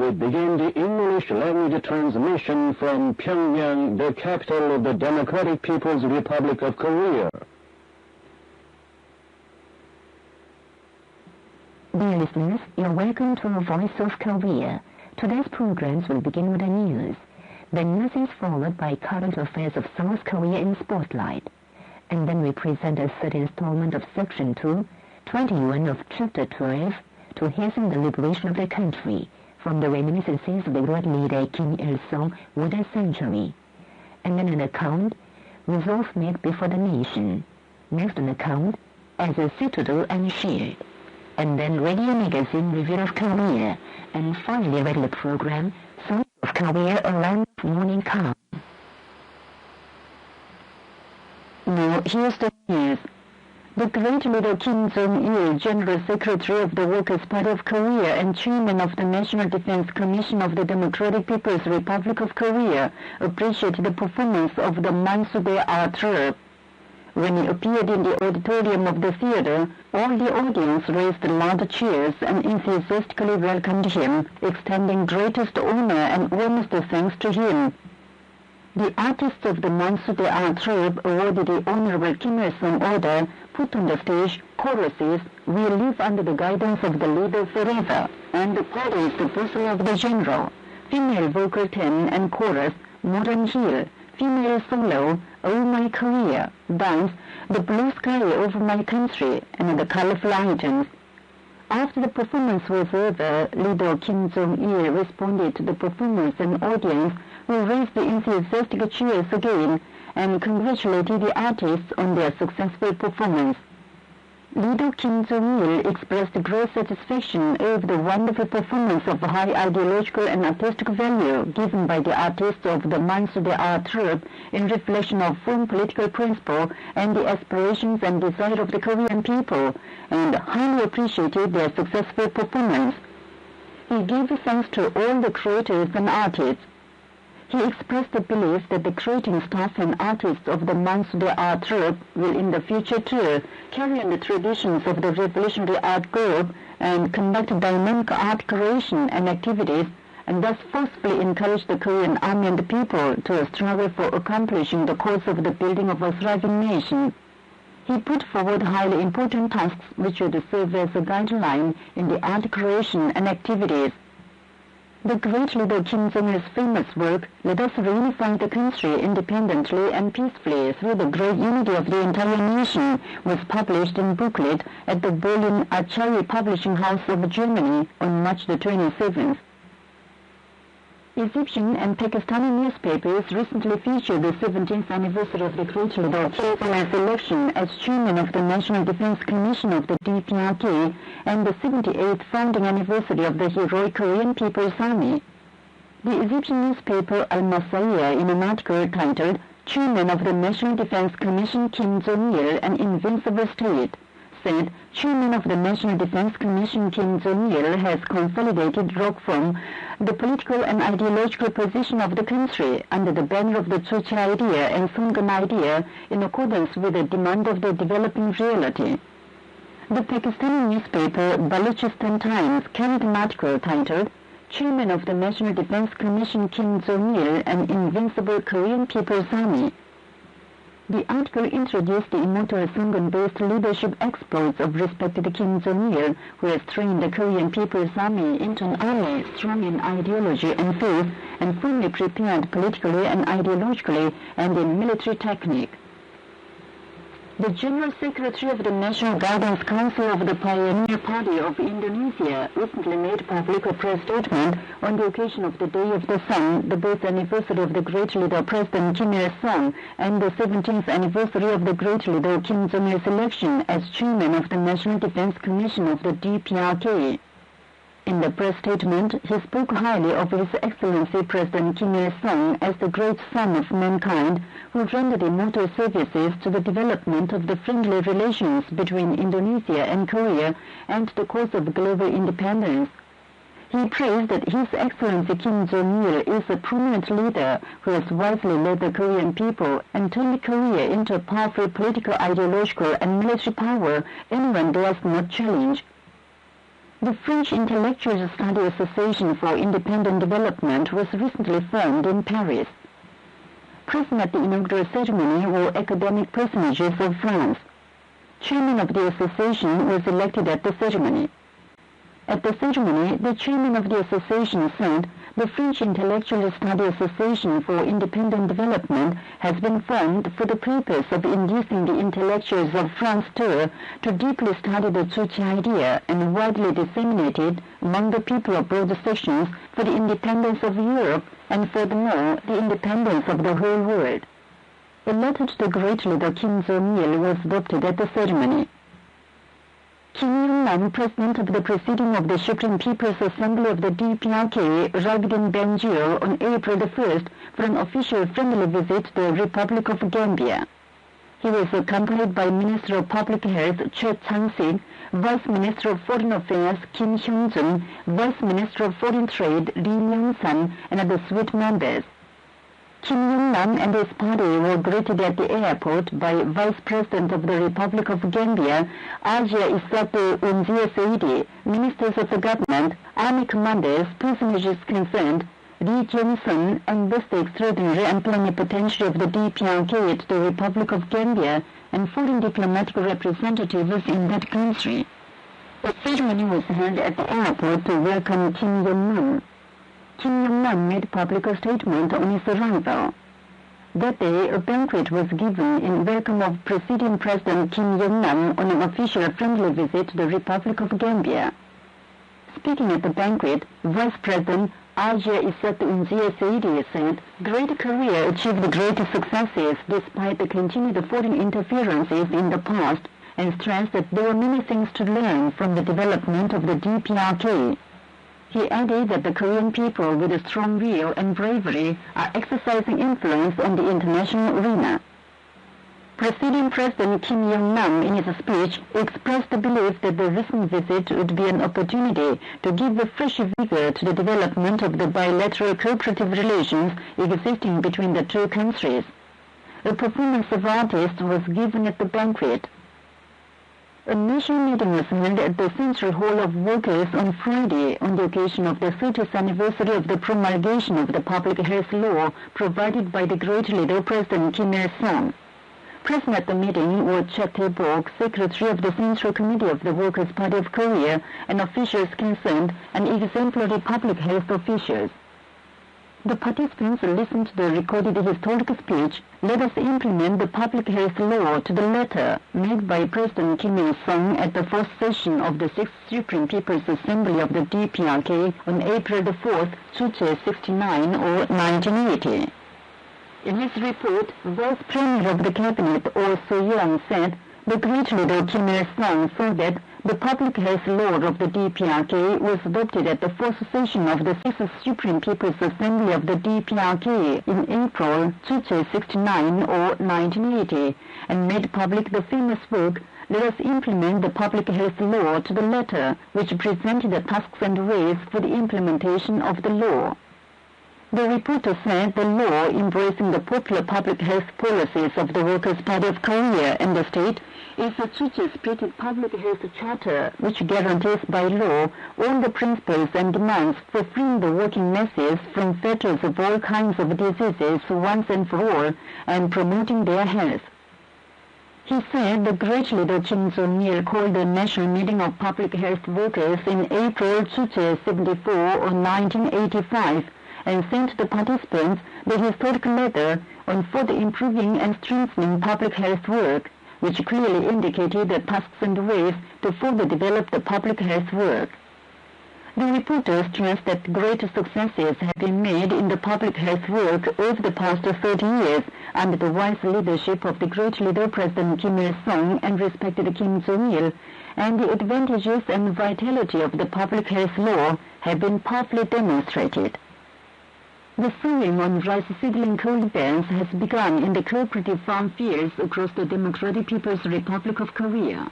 we begin the English language transmission from Pyongyang, the capital of the Democratic People's Republic of Korea. Dear listeners, you're welcome to Voice of Korea. Today's programs will begin with the news. The news is followed by current affairs of South Korea in Spotlight. And then we present a third installment of Section 2, 21 of Chapter 12, to hasten the liberation of the country from the reminiscences of the great leader Kim Il-sung with a century. And then an account, resolve made before the nation. Next an account, as a citadel and shield. And then Radio Magazine Review of Korea. And finally a regular program, Song of Korea, a land of morning calm. Now here's the news. The great leader Kim Jong-il, General Secretary of the Workers' Party of Korea and Chairman of the National Defense Commission of the Democratic People's Republic of Korea, appreciated the performance of the Mansudae art troupe. When he appeared in the auditorium of the theater, all the audience raised loud cheers and enthusiastically welcomed him, extending greatest honor and warmest thanks to him. The artists of the Mansudae art troupe awarded the Honorable Kim Il-sung Order, put on the stage choruses, "We live under the guidance of the leader forever," and praised the person of the general. Female vocal 10 and chorus, "Modern Hill," female solo, "Oh My Korea," dance, "The Blue Sky Over My Country," and the colorful items. After the performance was over, leader Kim Jong-il responded to the performers and audience, who raised the enthusiastic cheers again and congratulated the artists on their successful performance. Leader Kim Jong-il expressed great satisfaction over the wonderful performance of high ideological and artistic value given by the artists of the Mansudae art troupe in reflection of firm political principle and the aspirations and desire of the Korean people, and highly appreciated their successful performance. He gave thanks to all the creators and artists. He expressed the belief that the creating staff and artists of the Mansudae art troupe will in the future too carry on the traditions of the revolutionary art group and conduct dynamic art creation and activities, and thus forcefully encourage the Korean army and the people to struggle for accomplishing the cause of the building of a thriving nation. He put forward highly important tasks which would serve as a guideline in the art creation and activities. The great leader Kim Jong-il's famous work, "Let Us Reunify the Country Independently and Peacefully Through the Great Unity of the Entire Nation," was published in booklet at the Berlin Archaie Publishing House of Germany on March the 27th. Egyptian and Pakistani newspapers recently featured the 17th anniversary of the great leader Kim Jong-il's election as chairman of the National Defense Commission of the DPRK and the 78th founding anniversary of the heroic Korean People's Army. The Egyptian newspaper Al-Masirah, in an article titled "Chairman of the National Defense Commission Kim Jong-il, an Invincible State," said, "Chairman of the National Defense Commission Kim Jong-il has consolidated rock from the political and ideological position of the country under the banner of the Juche idea and Sungan idea in accordance with the demand of the developing reality." The Pakistani newspaper Balochistan Times carried an article titled "Chairman of the National Defense Commission Kim Jong-il, an Invincible Korean People's Army." The article introduced the immortal Sungan-based leadership exploits of respected Kim Jong-il, who has trained the Korean People's Army into an army strong in ideology and faith and firmly prepared politically and ideologically and in military technique. The General Secretary of the National Guidance Council of the Pioneer Party of Indonesia recently made public a press statement on the occasion of the Day of the Sun, the birth anniversary of the great leader President Kim Il-sung, and the 17th anniversary of the great leader Kim Jong-il's election as chairman of the National Defense Commission of the DPRK. In the press statement, he spoke highly of His Excellency President Kim Il-sung as the great son of mankind who rendered immortal services to the development of the friendly relations between Indonesia and Korea and the cause of global independence. He praised that His Excellency Kim Jong-il is a prominent leader who has wisely led the Korean people and turned Korea into a powerful political, ideological, and military power anyone dares not challenge. The French Intellectual Study Association for Independent Development was recently formed in Paris. Present at the inaugural ceremony were academic personages of France. Chairman of the association was elected at the ceremony. At the ceremony, the chairman of the association said, "The French Intellectual Study Association for Independent Development has been formed for the purpose of inducing the intellectuals of France to deeply study the Tzu Chi idea and widely disseminate it among the people of broad sections for the independence of Europe and furthermore the independence of the whole world." A letter to the great leader Kim Jong-il was adopted at the ceremony. Kim Yong-nam, president of the Presidium of the Supreme People's Assembly of the DPRK, arrived in Banjul on April the 1st for an official friendly visit to the Republic of Gambia. He was accompanied by Minister of Public Health Chet Chang-sik, Vice Minister of Foreign Affairs Kim Hyung-jun, Vice Minister of Foreign Trade Lee Myung-san, and other suite members. Kim Yong-nam and his party were greeted at the airport by Vice President of the Republic of Gambia, Ajia Isatu Unzia Saidi, ministers of the government, army commanders, personages concerned, Lee Jong-sun, Ambassador Extraordinary and Plenipotentiary of the DPRK to the Republic of Gambia, and foreign diplomatic representatives in that country. The ceremony was held at the airport to welcome Kim Yong-nam. Kim Yong-nam made public a statement on his arrival. That day, a banquet was given in welcome of Presidium President Kim Yong-nam on an official friendly visit to the Republic of Gambia. Speaking at the banquet, Vice President Ajia Isatu Unzia Saidi said, "Great Korea achieved great successes despite the continued foreign interferences in the past, and stressed that there were many things to learn from the development of the DPRK. He added that the Korean people with a strong will and bravery are exercising influence on the international arena. Presidium President Kim Yong-nam in his speech expressed the belief that the recent visit would be an opportunity to give a fresh vigor to the development of the bilateral cooperative relations existing between the two countries. A performance of artists was given at the banquet. A national meeting was held at the Central Hall of Workers on Friday on the occasion of the 30th anniversary of the promulgation of the public health law provided by the great leader President Kim Il-sung. Present at the meeting were Cha Tae-bok, Secretary of the Central Committee of the Workers' Party of Korea, and officials concerned, and exemplary public health officials. The participants listened to the recorded historic speech, "Let us implement the public health law to the letter," made by President Kim Il-sung at the first session of the 6th Supreme People's Assembly of the DPRK on April the 4th, 1969 or 1980. In his report, Vice Premier of the Cabinet, Oh So-young, said, "The great leader Kim Il-sung saw that the public health law of the DPRK was adopted at the first session of the 6th Supreme People's Assembly of the DPRK in April 1969 or 1980, and made public the famous book, 'Let us implement the public health law to the letter,' which presented the tasks and ways for the implementation of the law." The reporter said the law, embracing the popular public health policies of the Workers' Party of Korea and the state, is a Tzu-chi-spirited public health charter which guarantees by law all the principles and demands for freeing the working masses from fetters of all kinds of diseases once and for all, and promoting their health. He said the great leader Kim Jong-il called a national meeting of public health workers in April 1974 or 1985, and sent the participants the historic letter on further improving and strengthening public health work, which clearly indicated the tasks and ways to further develop the public health work. The reporter stressed that great successes have been made in the public health work over the past 30 years under the wise leadership of the great leader President Kim Il-sung and respected Kim Jong-il, and the advantages and vitality of the public health law have been powerfully demonstrated. The sowing on rice seedling cold bands has begun in the cooperative farm fields across the Democratic People's Republic of Korea.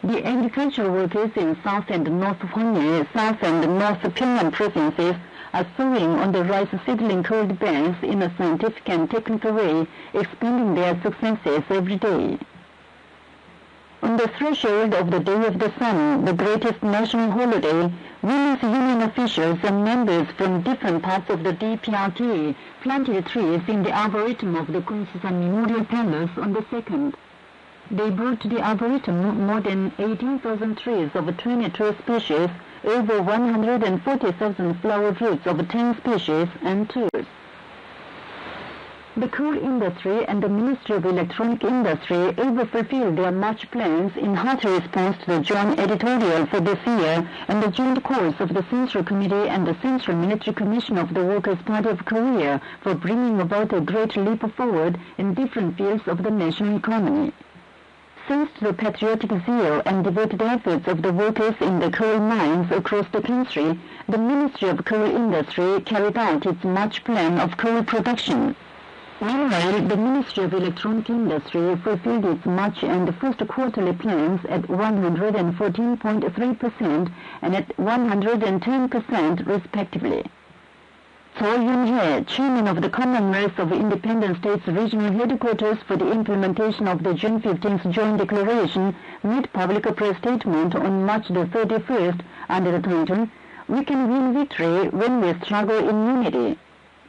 The agricultural workers in South and North Hwanghae, South and North Pyongan provinces are sowing on the rice seedling cold bands in a scientific and technical way, expanding their successes every day. On the threshold of the Day of the Sun, the greatest national holiday, women's union officials and members from different parts of the DPRK planted trees in the arboretum of the Kunsusan Memorial Palace on the 2nd. They brought to the arboretum more than 18,000 trees of 22 species, over 140,000 flower roots of 10 species, and tours. The coal industry and the Ministry of Electronic Industry over-fulfilled their March plans in hearty response to the joint editorial for this year and the joint calls of the Central Committee and the Central Military Commission of the Workers' Party of Korea for bringing about a great leap forward in different fields of the national economy. Thanks to the patriotic zeal and devoted efforts of the workers in the coal mines across the country, the Ministry of Coal Industry carried out its March plan of coal production. Meanwhile, the Ministry of Electronic Industry fulfilled its March and first quarterly plans at 114.3% and at 110% respectively. Cho Yoon-hye, Chairman of the Commonwealth of Independent States Regional Headquarters for the implementation of the June 15th Joint Declaration, made public a press statement on March the 31st under the title, "We can win victory when we struggle in unity."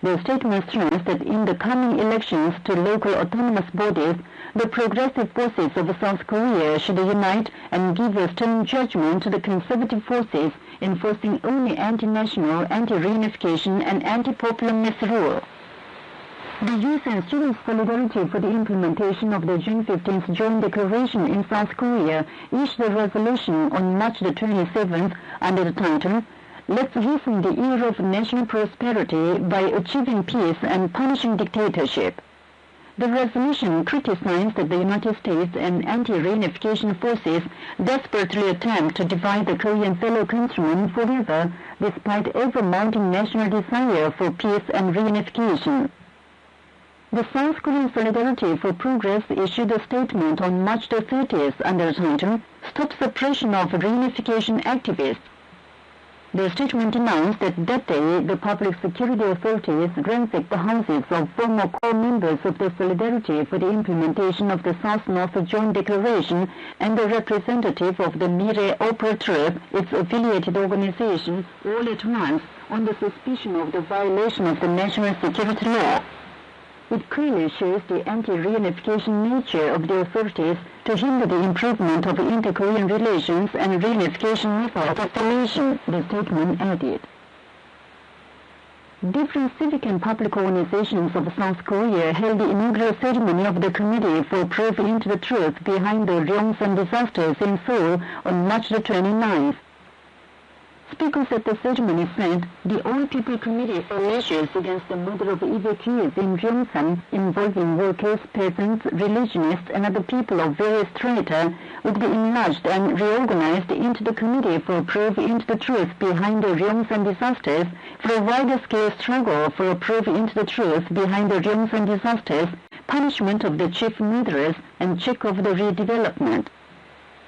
The statement stressed that in the coming elections to local autonomous bodies, the progressive forces of South Korea should unite and give a stern judgment to the conservative forces enforcing only anti-national, anti-reunification, and anti-popular misrule. The youth and students' solidarity for the implementation of the June 15th Joint Declaration in South Korea issued a resolution on March the 27th under the title, "Let's hasten the era of national prosperity by achieving peace and punishing dictatorship." The resolution criticized the United States and anti-reunification forces desperately attempt to divide the Korean fellow countrymen forever, despite ever-mounting national desire for peace and reunification. The South Korean Solidarity for Progress issued a statement on March the 30th under the title, "Stop Suppression of Reunification Activists." The statement announced that day the public security authorities ransacked the houses of former core members of the Solidarity for the implementation of the South-North Joint Declaration and the representative of the Mire Opera Troupe, its affiliated organization, all at once on the suspicion of the violation of the national security law. It clearly shows the anti-reunification nature of the authorities to hinder the improvement of inter-Korean relations and reunification efforts of the nation, the statement added. Different civic and public organizations of South Korea held the inaugural ceremony of the Committee for Probing into the Truth behind the Ryongsan disasters in Seoul on March the 29th. Speakers at the ceremony said the All-People Committee for Measures against the Murder of Evacuees in Ryongsan, involving workers, peasants, religionists, and other people of various strata, would be enlarged and reorganized into the Committee for Probe into the Truth behind the Ryongsan disasters for a wider-scale struggle for a probe into the truth behind the Ryongsan disasters, punishment of the chief murderers, and check of the redevelopment.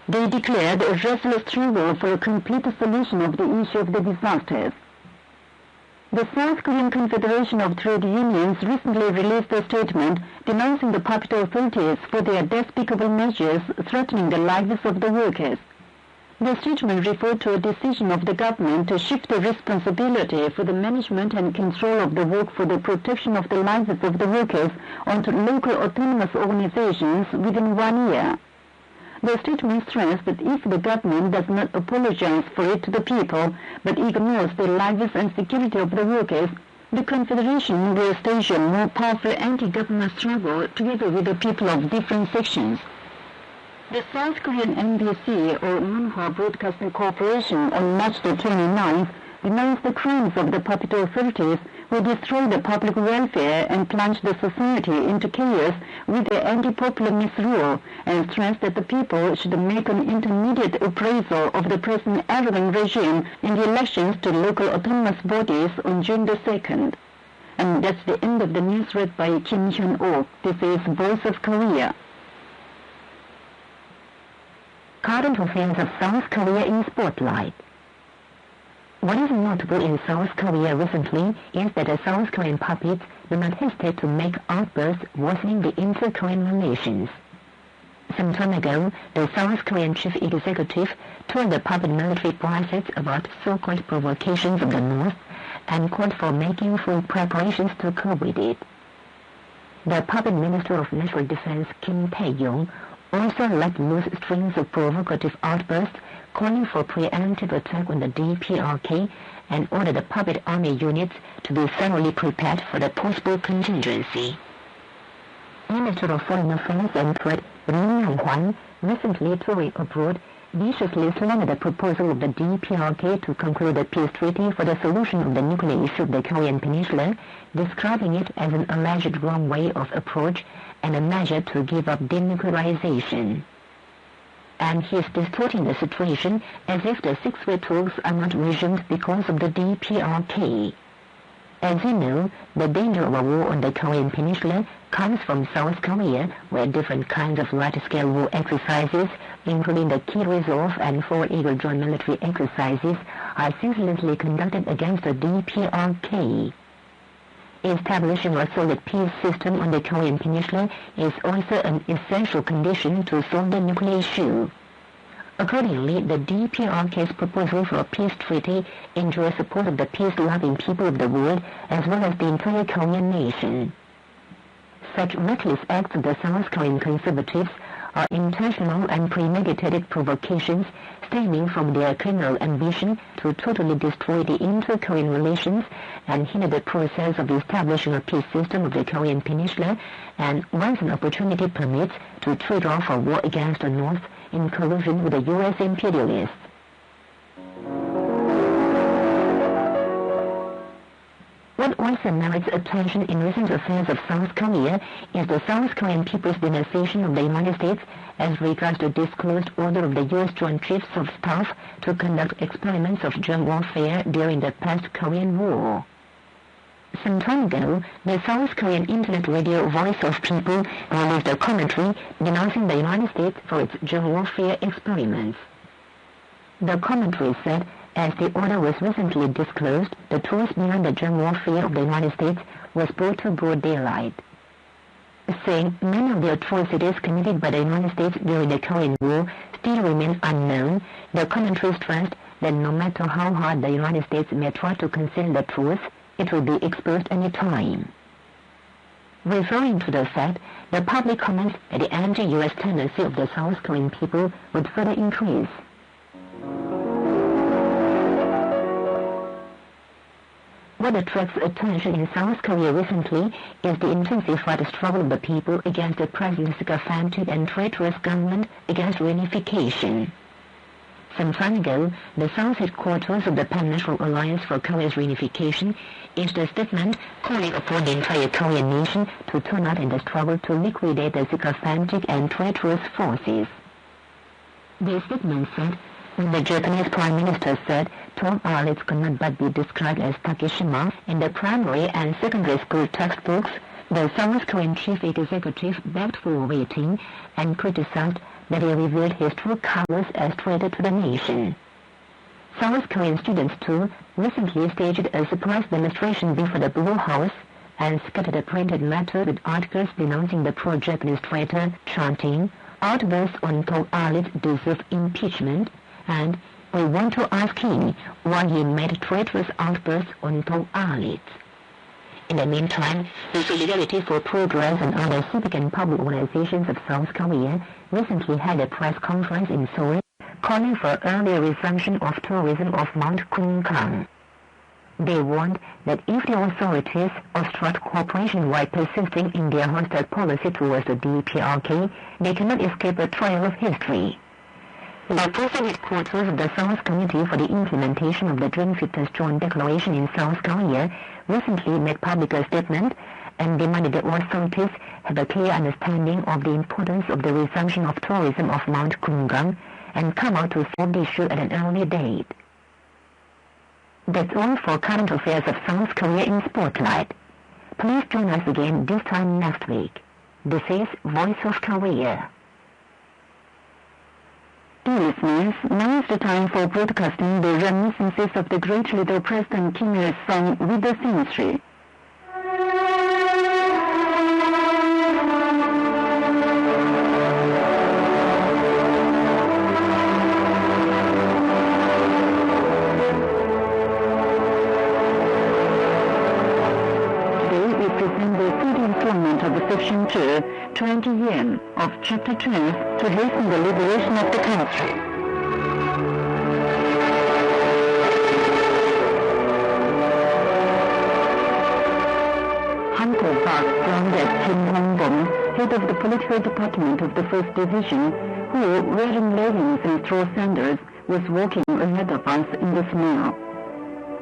They declared a resolute struggle for a complete solution of the issue of the disasters. The South Korean Confederation of Trade Unions recently released a statement denouncing the puppet authorities for their despicable measures threatening the lives of the workers. The statement referred to a decision of the government to shift the responsibility for the management and control of the work for the protection of the lives of the workers onto local autonomous organizations within 1 year. The statement stressed that if the government does not apologize for it to the people, but ignores the lives and security of the workers, the Confederation will stage a more powerful anti-government struggle together with the people of different sections. The South Korean MBC, or Munhwa Broadcasting Corporation, on March the 29th, denounced the crimes of the puppet authorities who destroy the public welfare and plunge the society into chaos with their anti-popular misrule, and stressed that the people should make an intermediate appraisal of the present arrogant regime in the elections to local autonomous bodies on June the 2nd. And that's the end of the news read by Kim Hyun-oh. This is Voice of Korea. Current affairs of South Korea in Spotlight. What is notable in South Korea recently is that the South Korean puppets do not hesitate to make outbursts worsening the inter-Korean relations. Some time ago, the South Korean chief executive told the puppet military bosses about so-called provocations of the North and called for making full preparations to cope with it. The puppet Minister of National Defense, Kim Tae-yong, also let loose strings of provocative outbursts calling for preemptive attack on the DPRK and ordered the puppet army units to be thoroughly prepared for the possible contingency. Minister of Foreign Affairs and Trade Ri Yong-hwan recently touring abroad viciously slandered the proposal of the DPRK to conclude a peace treaty for the solution of the nuclear issue of the Korean Peninsula, describing it as an alleged wrong way of approach and a measure to give up denuclearization. And he is distorting the situation as if the six-way talks are not resumed because of the DPRK. As you know, the danger of a war on the Korean Peninsula comes from South Korea, where different kinds of large-scale war exercises, including the Key Resolve and Four Eagle joint military exercises, are ceaselessly conducted against the DPRK. Establishing a solid peace system on the Korean Peninsula is also an essential condition to solve the nuclear issue. Accordingly, the DPRK's proposal for a peace treaty enjoys support of the peace-loving people of the world as well as the entire Korean nation. Such reckless acts of the South Korean conservatives are intentional and premeditated provocations stemming from their criminal ambition to totally destroy the inter-Korean relations and hinder the process of establishing a peace system of the Korean Peninsula, and once an opportunity permits, to trade off a war against the North in collusion with the U.S. imperialists. What also merits attention in recent affairs of South Korea is the South Korean People's denunciation of the United States as regards the disclosed order of the U.S. Joint Chiefs of Staff to conduct experiments of germ warfare during the past Korean War. Some time ago, the South Korean internet radio Voice of People released a commentary denouncing the United States for its germ warfare experiments. The commentary said, as the order was recently disclosed, the truth behind the germ warfare of the United States was brought to broad daylight. Saying many of the atrocities committed by the United States during the Korean War still remain unknown, the commentary stressed that no matter how hard the United States may try to conceal the truth, it will be exposed any time. Referring to the fact, the public comments that the anti-U.S. tendency of the South Korean people would further increase. What attracts attention in South Korea recently is the intensified struggle of the people against the president's sycophantic and traitorous government against reunification. Some time ago, the South headquarters of the Pan-National Alliance for Korea's Reunification issued a statement calling upon the entire Korean nation to turn out in the struggle to liquidate the sycophantic and traitorous forces. The statement said, when the Japanese Prime Minister said Tom Arlitz could not but be described as Takeshima in the primary and secondary school textbooks, the South Korean chief executive begged for waiting and criticized that he revealed his true colors as traitor to the nation. South Korean students, too, recently staged a surprise demonstration before the Blue House and scattered a printed matter with articles denouncing the pro-Japanese traitor, chanting, "Outbursts on Tom Arlitz deserve impeachment," and "We want to ask him why he made traitorous outbursts on Tom Arlitz." In the meantime, the Solidarity for Progress and other civic and public organizations of South Korea recently held a press conference in Seoul calling for early resumption of tourism of Mount Kumgang. They warned that if the authorities obstruct cooperation while persisting in their hostile policy towards the DPRK, they cannot escape a trial of history. The President headquarters of the South Committee for the Implementation of the June 5th Joint Declaration in South Korea recently made public a statement and demanded the authorities have a clear understanding of the importance of the resumption of tourism of Mount Kumgang and come out to solve the issue at an early date. That's all for current affairs of South Korea in Spotlight. Please join us again this time next week. This is Voice of Korea. Dear listeners, now is the time for broadcasting the reminiscences of the great leader President Kim Il-sung with the symmetry. 20 yen of chapter 12 to hasten the liberation of the country. Hanko Park grounded Kim Hong-bom, head of the political department of the 1st Division, who, wearing leggings and straw sandals, was walking ahead of us in the snow.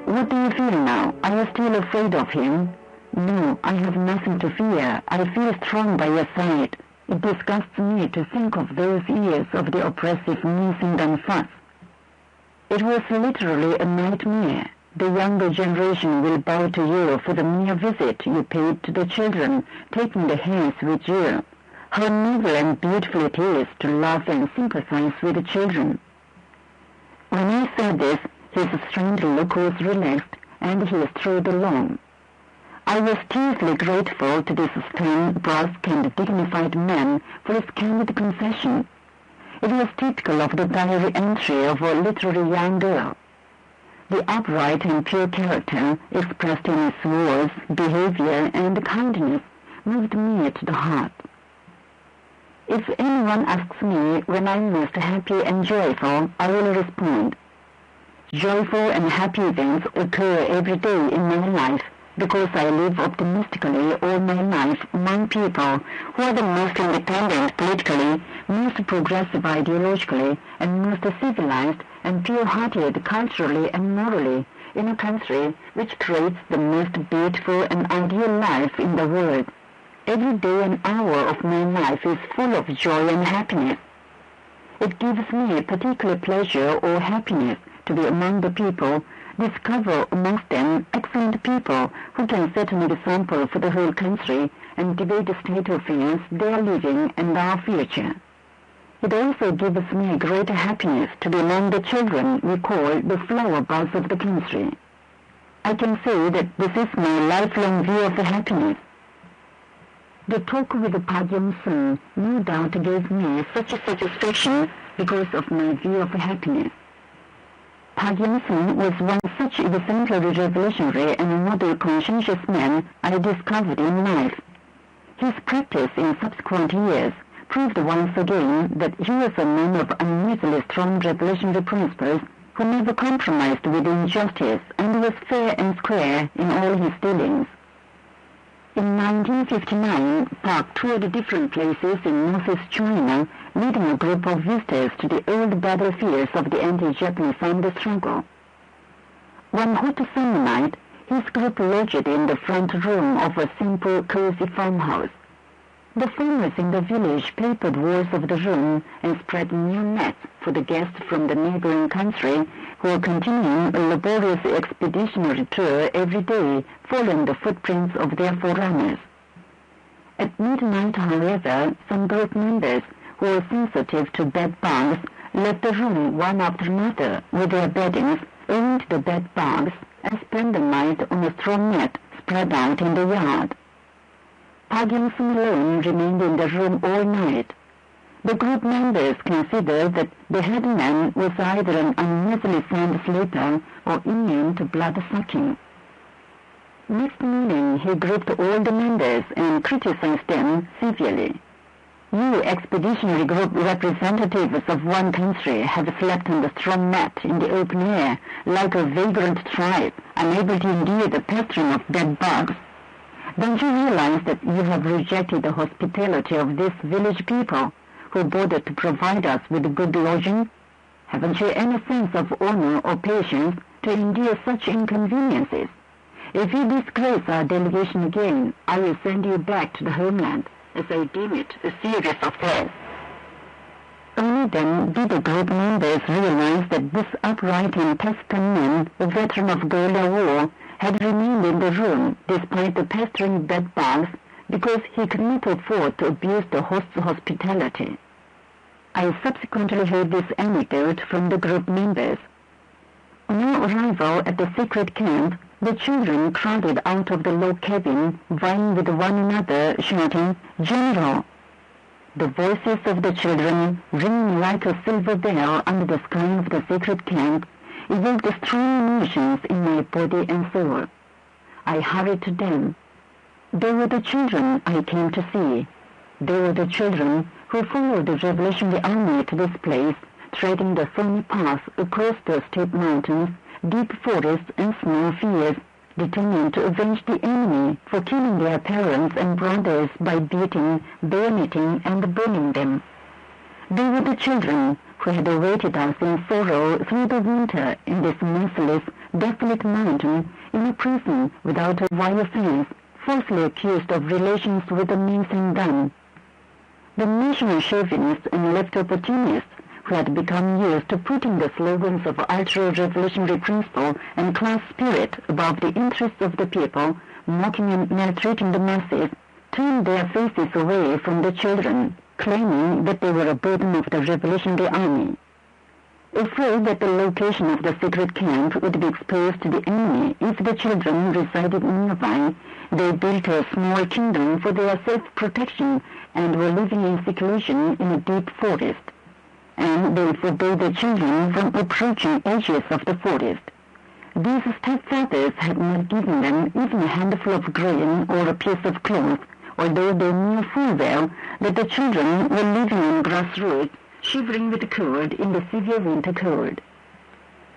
"What do you feel now? Are you still afraid of him?" "No, I have nothing to fear. I feel strong by your side. It disgusts me to think of those years of the oppressive Minsindan fuss. It was literally a nightmare. The younger generation will bow to you for the mere visit you paid to the children, taking the hands with you. How noble and beautiful it is to love and sympathize with the children." When I said this, his strained look was relaxed, and he strode along. I was tearfully grateful to this stern, brusque, and dignified man for his candid concession. It was typical of the diary entry of a literary young girl. The upright and pure character expressed in his words, behavior, and kindness moved me to the heart. If anyone asks me when I'm most happy and joyful, I will respond. Joyful and happy events occur every day in my life because I live optimistically all my life among people who are the most independent politically, most progressive ideologically, and most civilized and pure-hearted culturally and morally in a country which creates the most beautiful and ideal life in the world. Every day and hour of my life is full of joy and happiness. It gives me particular pleasure or happiness to be among the people, discover amongst them excellent people who can set an example for the whole country and debate the state affairs, their living and our future. It also gives me great happiness to be among the children we call the flower buds of the country. I can say that this is my lifelong view of happiness. The talk with Park Young-sung no doubt gave me such a satisfaction because of my view of happiness. Park Young-sung was one such exemplary revolutionary and model conscientious man I discovered in life. His practice in subsequent years proved once again that he was a man of unusually strong revolutionary principles who never compromised with injustice and was fair and square in all his dealings. In 1959, Park toured different places in northeast China, leading a group of visitors to the old battlefields of the anti-Japanese armed struggle. One hot summer night, his group lodged in the front room of a simple, cozy farmhouse. The farmers in the village papered walls of the room and spread new nets for the guests from the neighboring country who were continuing a laborious expeditionary tour every day, following the footprints of their forerunners. At midnight, however, some group members who were sensitive to bed bugs left the room one after another with their beddings owing to the bed bugs and spent the night on a straw mat spread out in the yard. Park Young-sung alone remained in the room all night. The group members considered that the head man was either an unusually sound sleeper or immune to blood-sucking. Next morning, he grouped all the members and criticized them severely. "You expeditionary group representatives of one country have slept on the straw mat in the open air like a vagrant tribe, unable to endure the pestering of bed bugs. Don't you realize that you have rejected the hospitality of this village people who bothered to provide us with good lodging? Haven't you any sense of honor or patience to endure such inconveniences? If you disgrace our delegation again, I will send you back to the homeland, as I deem it a serious affair." Only then did the group members realize that this upright and taciturn man, a veteran of guerrilla war, had remained in the room despite the pestering bed bugs because he could not afford to abuse the host's hospitality. I subsequently heard this anecdote from the group members. On our arrival at the secret camp, the children crowded out of the log cabin, vying with one another, shouting, "General!" The voices of the children, ringing like a silver bell under the sky of the secret camp, evoked strong emotions in my body and soul. I hurried to them. They were the children I came to see. They were the children who followed the Revolutionary Army to this place, treading the thorny path across the steep mountains, deep forests and snow fields, determined to avenge the enemy for killing their parents and brothers by beating, bayoneting, and burning them. They were the children who had awaited us in sorrow through the winter in this merciless, desolate mountain, in a prison without a wire fence, falsely accused of relations with the Minsan gun. The national chauvinists and left opportunists who had become used to putting the slogans of ultra-revolutionary principle and class spirit above the interests of the people, mocking and maltreating the masses, turned their faces away from the children, claiming that they were a burden of the Revolutionary Army. Afraid that the location of the secret camp would be exposed to the enemy if the children resided nearby, they built a small kingdom for their self-protection and were living in seclusion in a deep forest. And they forbade the children from approaching edges of the forest. These stepfathers had not given them even a handful of grain or a piece of cloth, although they knew full well that the children were living on grass roots, shivering with cold in the severe winter cold.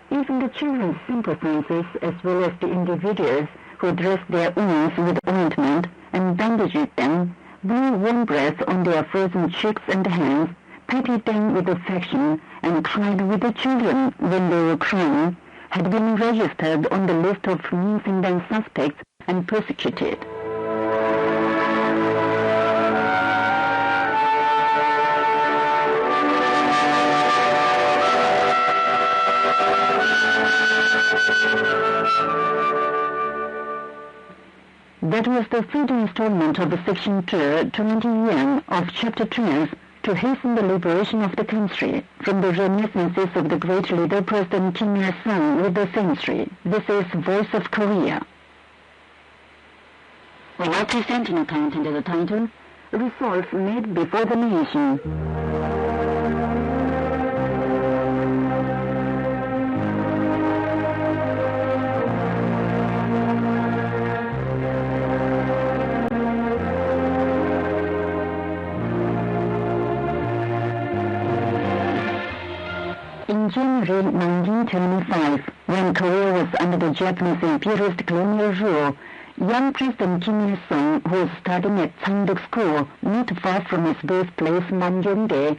Even the children's sympathizers, as well as the individuals who dressed their wounds with ointment and bandaged them, blew warm breath on their frozen cheeks and hands, petted them with affection, and cried with the children when they were crying, had been registered on the list of Minsan suspects and persecuted. That was the third installment of the Section 2, 20 yen of Chapter 12, to hasten the liberation of the country from the reminiscences of the great leader President Kim Il-sung with the century. This is Voice of Korea. We will present an account under the title, Resolve Made Before the Nation. In January 1925, when Korea was under the Japanese imperialist colonial rule, young President Kim Il-sung, who was studying at Sangdok School, not far from his birthplace Mangyongdae,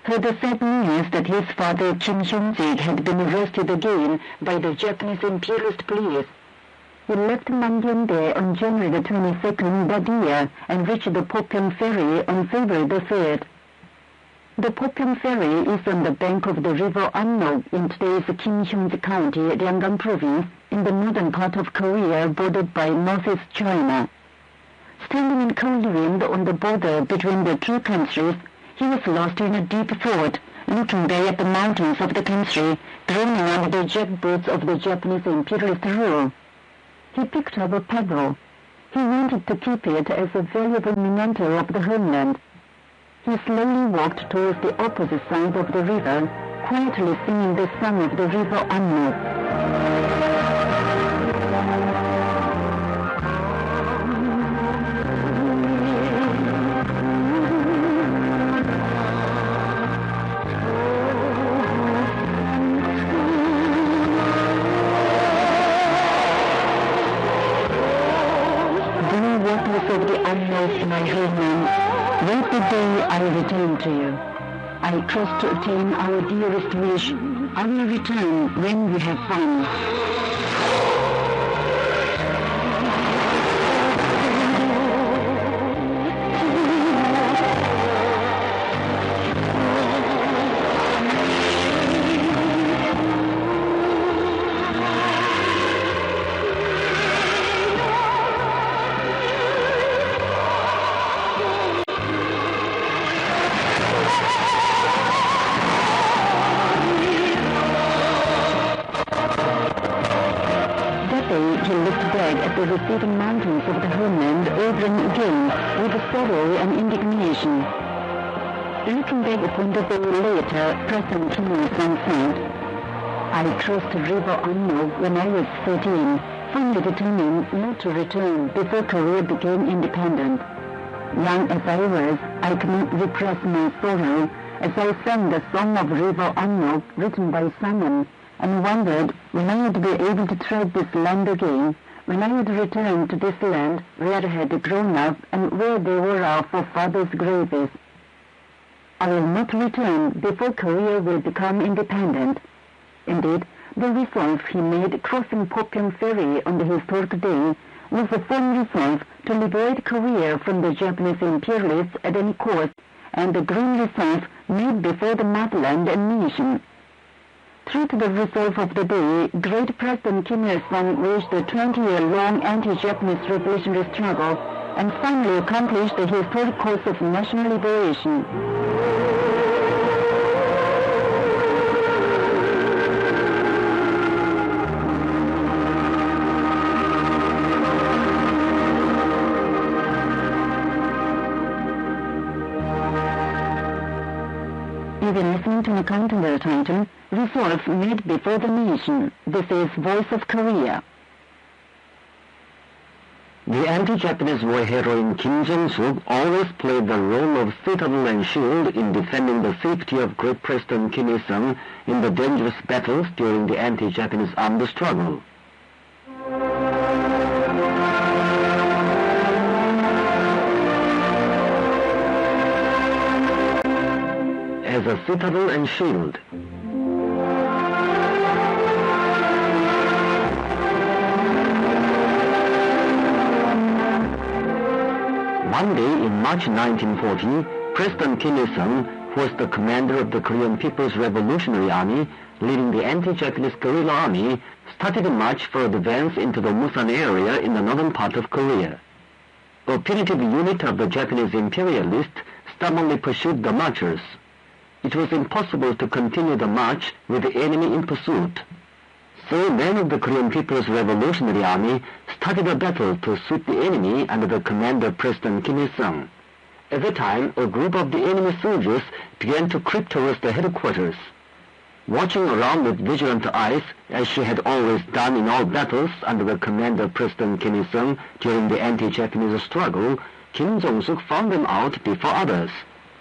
heard the sad news that his father Kim Hyung-sik had been arrested again by the Japanese imperialist police. He left Mangyongdae on January the 22nd that year and reached the Pokyong Ferry on February the 3rd. The Pokyong Ferry is on the bank of the river Annok in today's Kim Hyung-sik County, Ryanggang Province, in the northern part of Korea, bordered by northeast China. Standing in cold wind on the border between the two countries, he was lost in a deep thought, looking back at the mountains of the country, groaning under the jackboots of the Japanese imperialist rule. He picked up a pebble. He wanted to keep it as a valuable memento of the homeland. He slowly walked towards the opposite side of the river, quietly singing the song of the river Annok. Blue waters of the Annok, my homeland, wait the day I return to you. I trust to attain our dearest wish. I will return when we have fun. He looked back at the receding mountains of the homeland over and again with sorrow and indignation. Looking back upon the day later, President Kim Il-sung said, I crossed the river Annok when I was 13, firmly determined not to return before Korea became independent. Young as I was, I couldn't repress my sorrow as I sang the Song of River Annok written by Simon, and wondered when I would be able to tread this land again, when I would return to this land where I had grown up and where there were our forefathers' graves. I will not return before Korea will become independent. Indeed, the resolve he made crossing Popyeong Ferry on the historic day was a firm resolve to liberate Korea from the Japanese imperialists at any cost, and a grim resolve made before the motherland and nation. True to the resolve of the day, great President Kim Il-sung waged a 20-year-long anti-Japanese revolutionary struggle and finally accomplished the historic cause of national liberation. You've been listening to an account under the title, Resolve Made Before the Nation. This is Voice of Korea. The anti-Japanese war heroine Kim Jong-suk always played the role of citadel and shield in defending the safety of great President Kim Il-sung in the dangerous battles during the anti-Japanese armed struggle. As a citadel and shield. One day in March 1940, President Kim Il-sung, who was the commander of the Korean People's Revolutionary Army, leading the anti-Japanese guerrilla army, started a march for advance into the Musan area in the northern part of Korea. A punitive unit of the Japanese imperialists stubbornly pursued the marchers. It was impossible to continue the march with the enemy in pursuit. So men of the Korean People's Revolutionary Army started a battle to sweep the enemy under the command of President Kim Il-sung. At the time, a group of the enemy soldiers began to creep towards the headquarters. Watching around with vigilant eyes, as she had always done in all battles under the command of President Kim Il-sung during the anti-Japanese struggle, Kim Jong-suk found them out before others.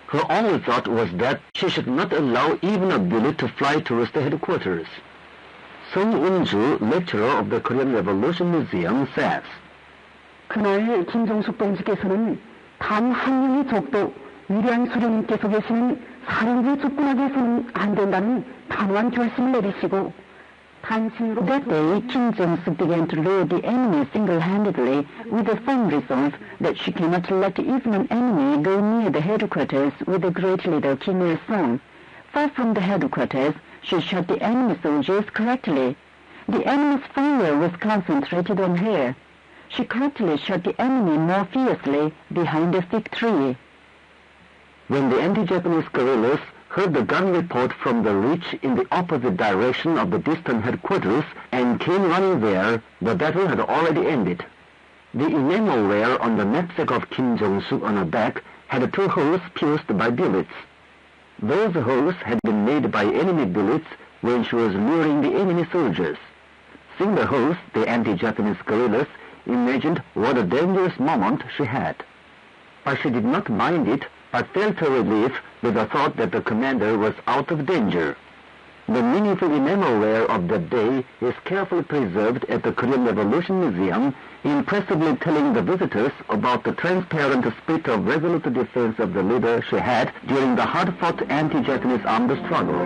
Her only thought was that she should not allow even a bullet to fly towards the headquarters. Song Un-ju, lecturer of the Korean Revolution Museum, says, 그날 김정숙 동지께서는 단 한 명의 적도 위대한 수령님께서 계시는 사령부에 접근하게 해서는 안 된다는 단호한 결심을 내리시고 That day, Kim Jong-suk began to lure the enemy single-handedly with a firm resolve that she cannot let even an enemy go near the headquarters with the great leader Kim Il-sung. Far from the headquarters, she shot the enemy soldiers correctly. The enemy's fire was concentrated on her. She correctly shot the enemy more fiercely behind a thick tree. When the anti-Japanese guerrillas heard the gun report from the ridge in the opposite direction of the distant headquarters and came running there, the battle had already ended. The enamelware on the knapsack of Kim Jong-suk on her back had 2 holes pierced by bullets. Those holes had been made by enemy bullets when she was luring the enemy soldiers. Seeing the holes, the anti-Japanese guerrillas imagined what a dangerous moment she had. But she did not mind it, but felt a relief with the thought that the commander was out of danger. The meaningful enamelware of that day is carefully preserved at the Korean Revolution Museum, impressively telling the visitors about the transparent spirit of resolute defense of the leader she had during the hard-fought anti-Japanese armed struggle.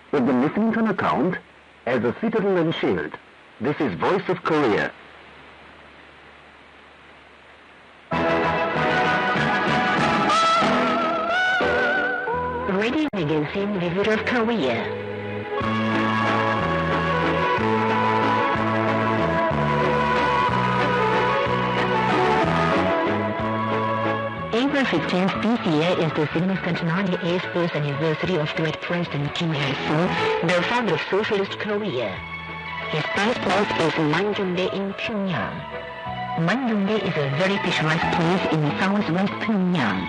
We've been listening to an account as a citadel and shield. This is Voice of Korea. Radio Magazine Review of Korea. April 15th this year is the significant 98th birth anniversary of great President Kim Il-sung, the founder of Socialist Korea. His birthplace is Manjungdae in Pyongyang. Mangyongdae is a very picturesque place in southwest Pyongyang.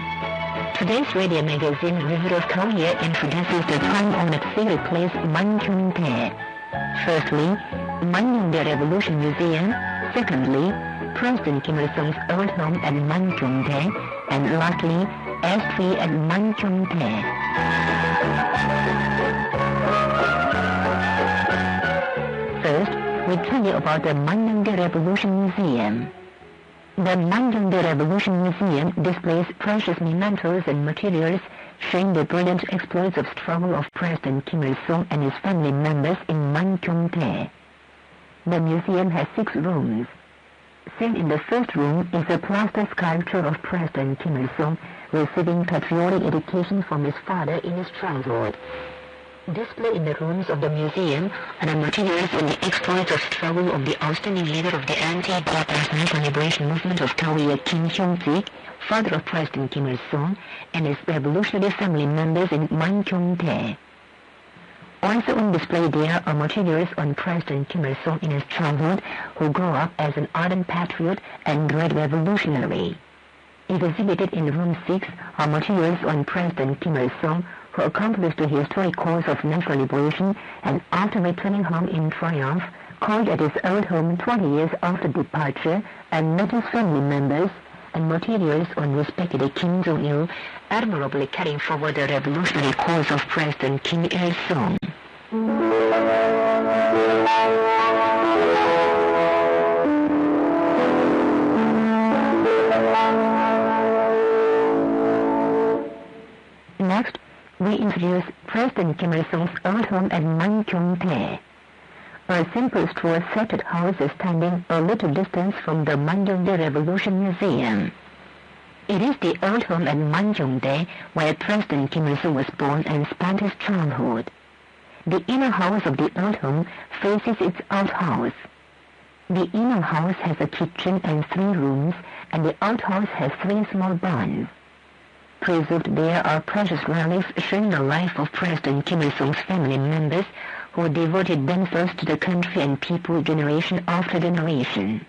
Today's radio magazine Review of Korea introduces the time-honored favorite place Mangyongdae. Firstly, Mangyongdae Revolution Museum. Secondly, President Kim Il-sung's old home at Mangyongdae. And lastly, ash tree at Mangyongdae. First, we tell you about the Mangyongdae Revolution Museum. The Mangyongdae Revolution Museum displays precious mementos and materials showing the brilliant exploits of struggle of President Kim Il-sung and his family members in Mangyongdae. The museum has 6 rooms. Seen in the first room is a plaster sculpture of President Kim Il-sung receiving patriotic education from his father in his childhood. Displayed in the rooms of the museum are the materials and the exploits of struggle of the outstanding leader of the anti-Japanese national liberation movement of Korea, Kim Hyung-sik, father of President Kim Il-sung, and his revolutionary family members in Mangyongdae. Also on display there are materials on President Kim Il-sung in his childhood, who grew up as an ardent patriot and great revolutionary. Exhibited in room 6 are materials on President Kim Il-sung, who accomplished the historic cause of national liberation and after returning home in triumph, called at his old home 20 years after departure and met his family members, and materials on respected Kim Jong-il, admirably carrying forward the revolutionary cause of President Kim Il-sung. Next, we introduce President Kim Il-sung's old home at Mangyongdae. A simple straw-thatched house is standing a little distance from the Mangyongdae Revolution Museum. It is the old home at Mangyongdae where President Kim Il-sung was born and spent his childhood. The inner house of the old home faces its outhouse. The inner house has a kitchen and 3 rooms, and the outhouse has 3 small barns. Preserved there are precious relics showing the life of President Kim Il-sung's family members who devoted themselves to the country and people generation after generation.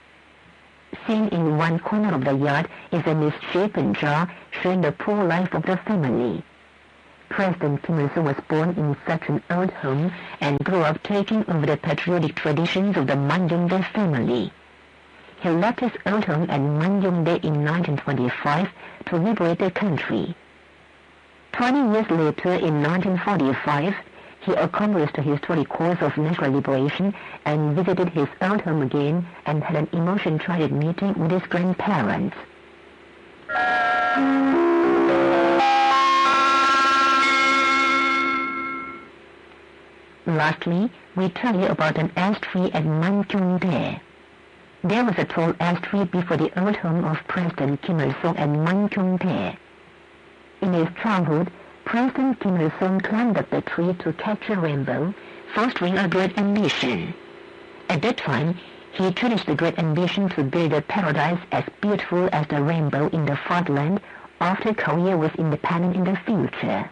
Seen in one corner of the yard is a misshapen jar showing the poor life of the family. President Kim Il-sung was born in such an old home and grew up taking over the patriotic traditions of the Mangyongdae family. He left his old home at Mangyongdae in 1925 to liberate the country. 20 years later, in 1945, he accomplished the historic cause of national liberation and visited his old home again and had an emotion-charged meeting with his grandparents. Lastly, we tell you about an ash tree at Mangyongdae. There was a tall ash tree before the old home of President Kim Il-sung at Mangyongdae. In his childhood, President Kim Il-sung climbed up the tree to catch a rainbow, fostering a great ambition. At that time, he cherished the great ambition to build a paradise as beautiful as the rainbow in the fatherland after Korea was independent in the future.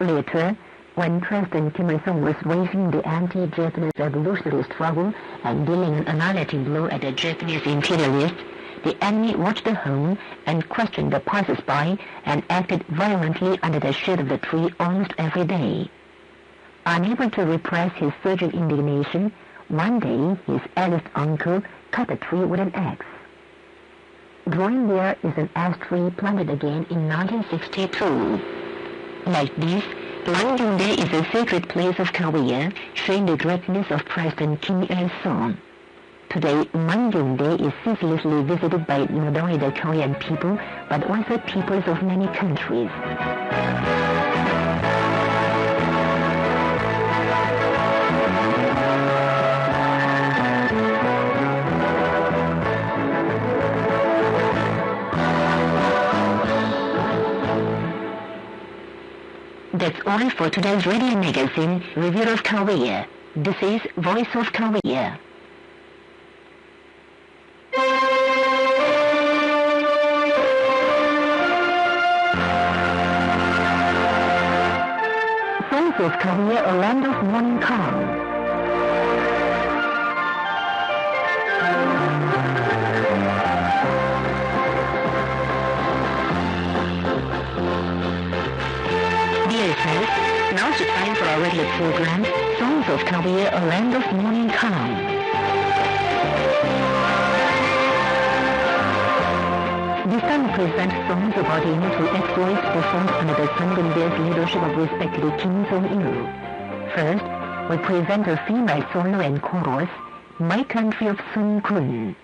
Later, when President Kim Il-sung was waging the anti-Japanese revolutionary struggle and dealing an annihilating blow at the Japanese imperialists, the enemy watched the home and questioned the passers-by and acted violently under the shade of the tree almost every day. Unable to repress his surging indignation, one day his eldest uncle cut the tree with an axe. Drawing there is an ash tree planted again in 1962. Like this, Mangyongdae is a sacred place of Korea, showing the greatness of President Kim Il-sung. Today, Mangyongdae is ceaselessly visited by not only the Korean people, but also peoples of many countries. That's all for today's radio magazine, Review of Korea. This is Voice of Korea. Voice of Korea, a land of morning calm. it's time for our regular program, Songs of Korea, A Land of Morning Calm. This time we present songs about immortal exploits performed under the Sungundae's leadership of respected Kim Jong-il. First, we present a female solo and chorus, My Country of Sun Kun.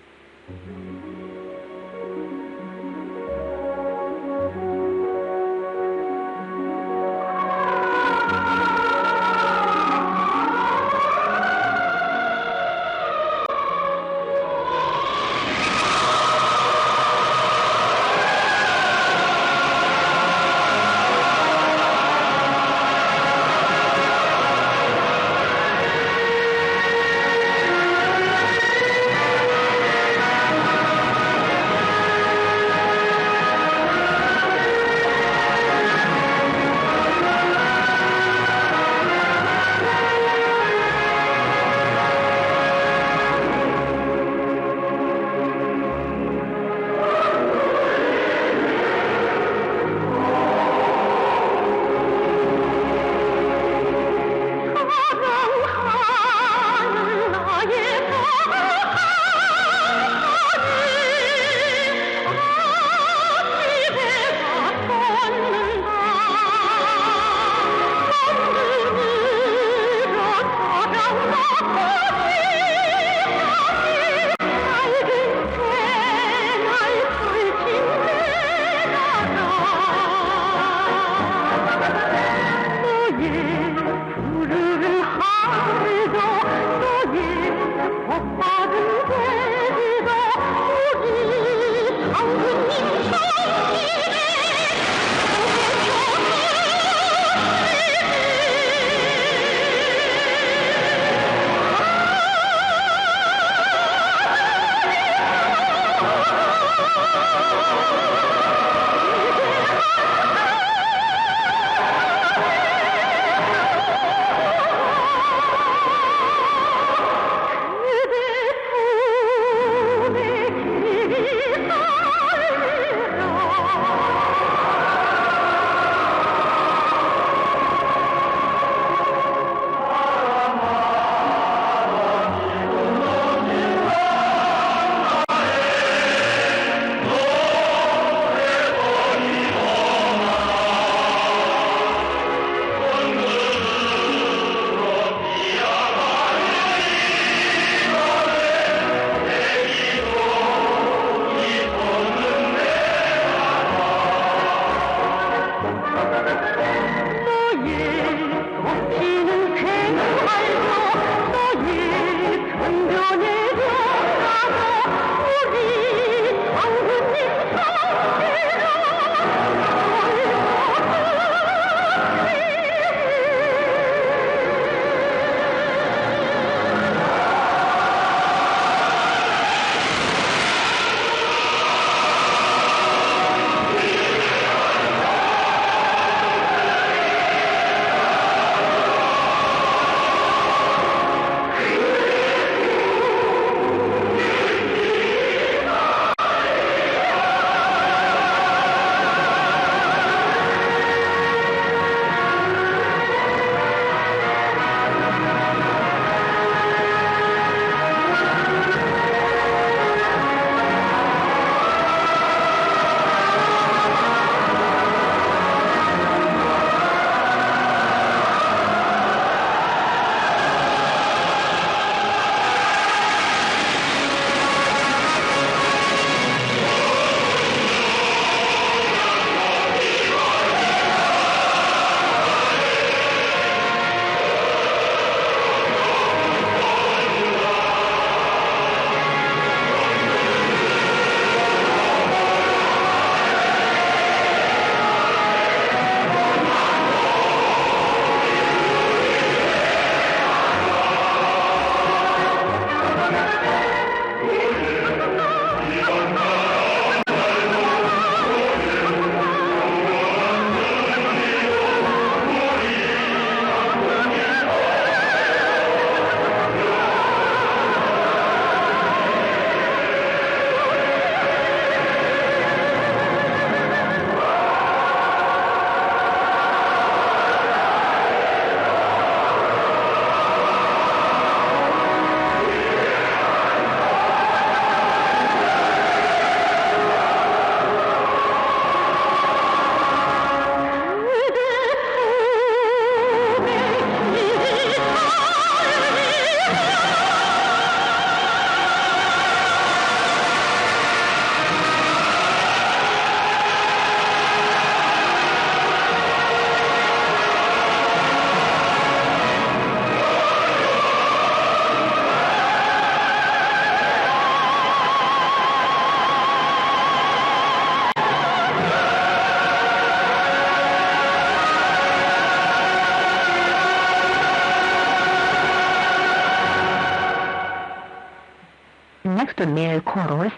the male chorus,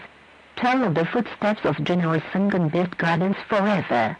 tell of the footsteps of General Sungun best gardens forever.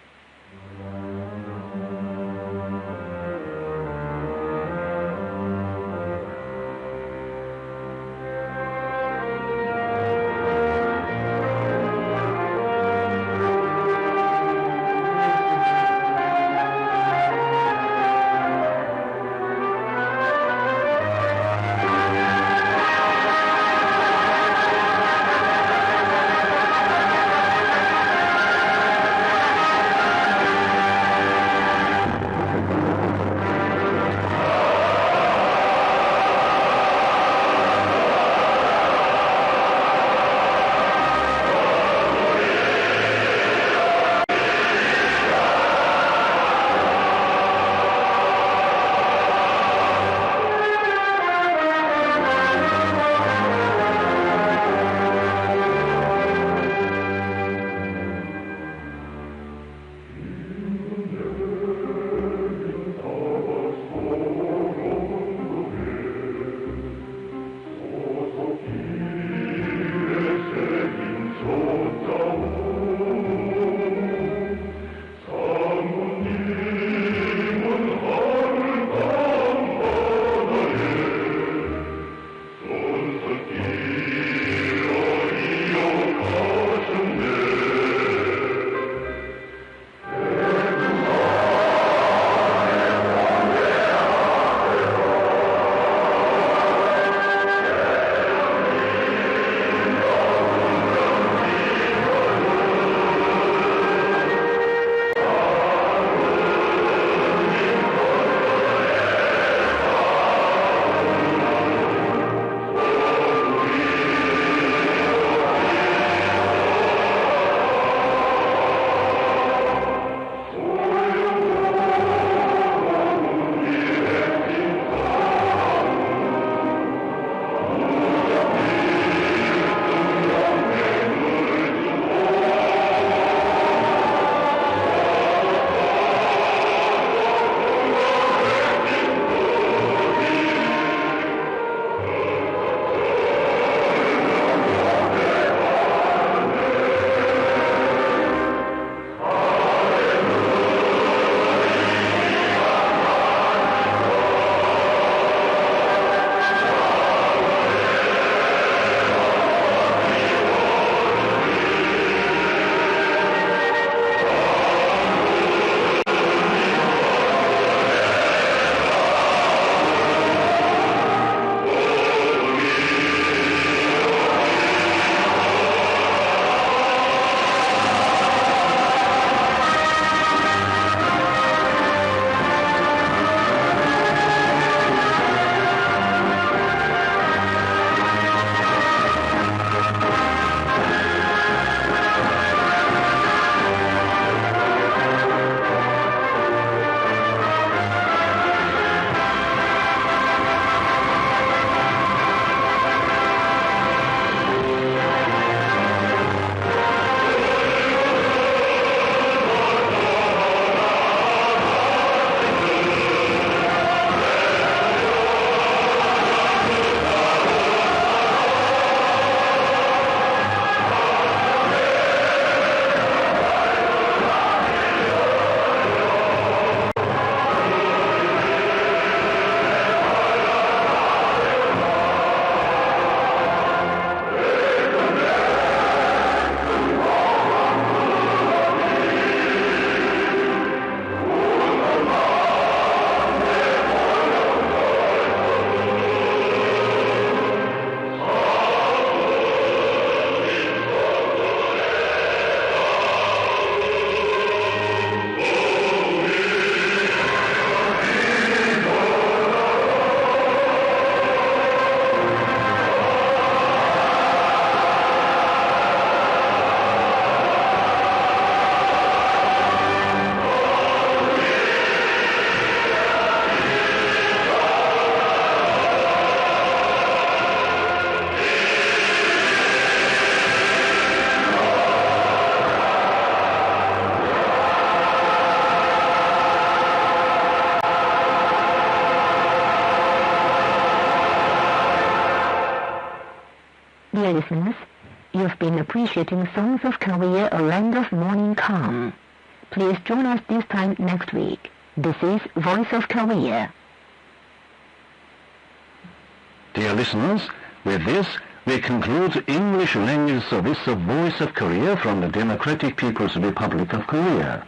listeners, you've been appreciating Songs of Korea, a land of morning calm. Please join us this time next week. This is Voice of Korea. Dear listeners, with this, we conclude English language service of Voice of Korea from the Democratic People's Republic of Korea.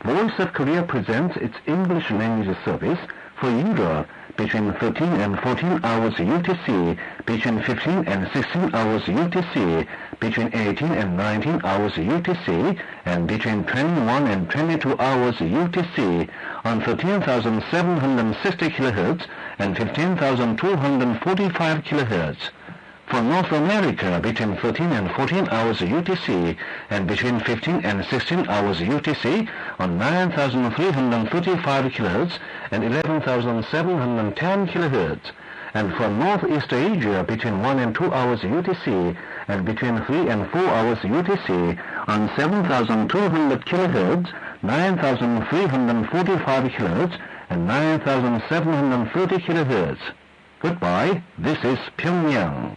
Voice of Korea presents its English language service for Europe between 13 and 14 hours UTC, between 15 and 16 hours UTC, between 18 and 19 hours UTC, and between 21 and 22 hours UTC on 13,760 kHz and 15,245 kHz. For North America, between 13 and 14 hours UTC and between 15 and 16 hours UTC on 9,335 kHz and 11,710 kHz. And for Northeast Asia, between 1 and 2 hours UTC and between 3 and 4 hours UTC on 7,200 kHz, 9,345 kHz and 9,730 kHz. Goodbye, this is Pyongyang.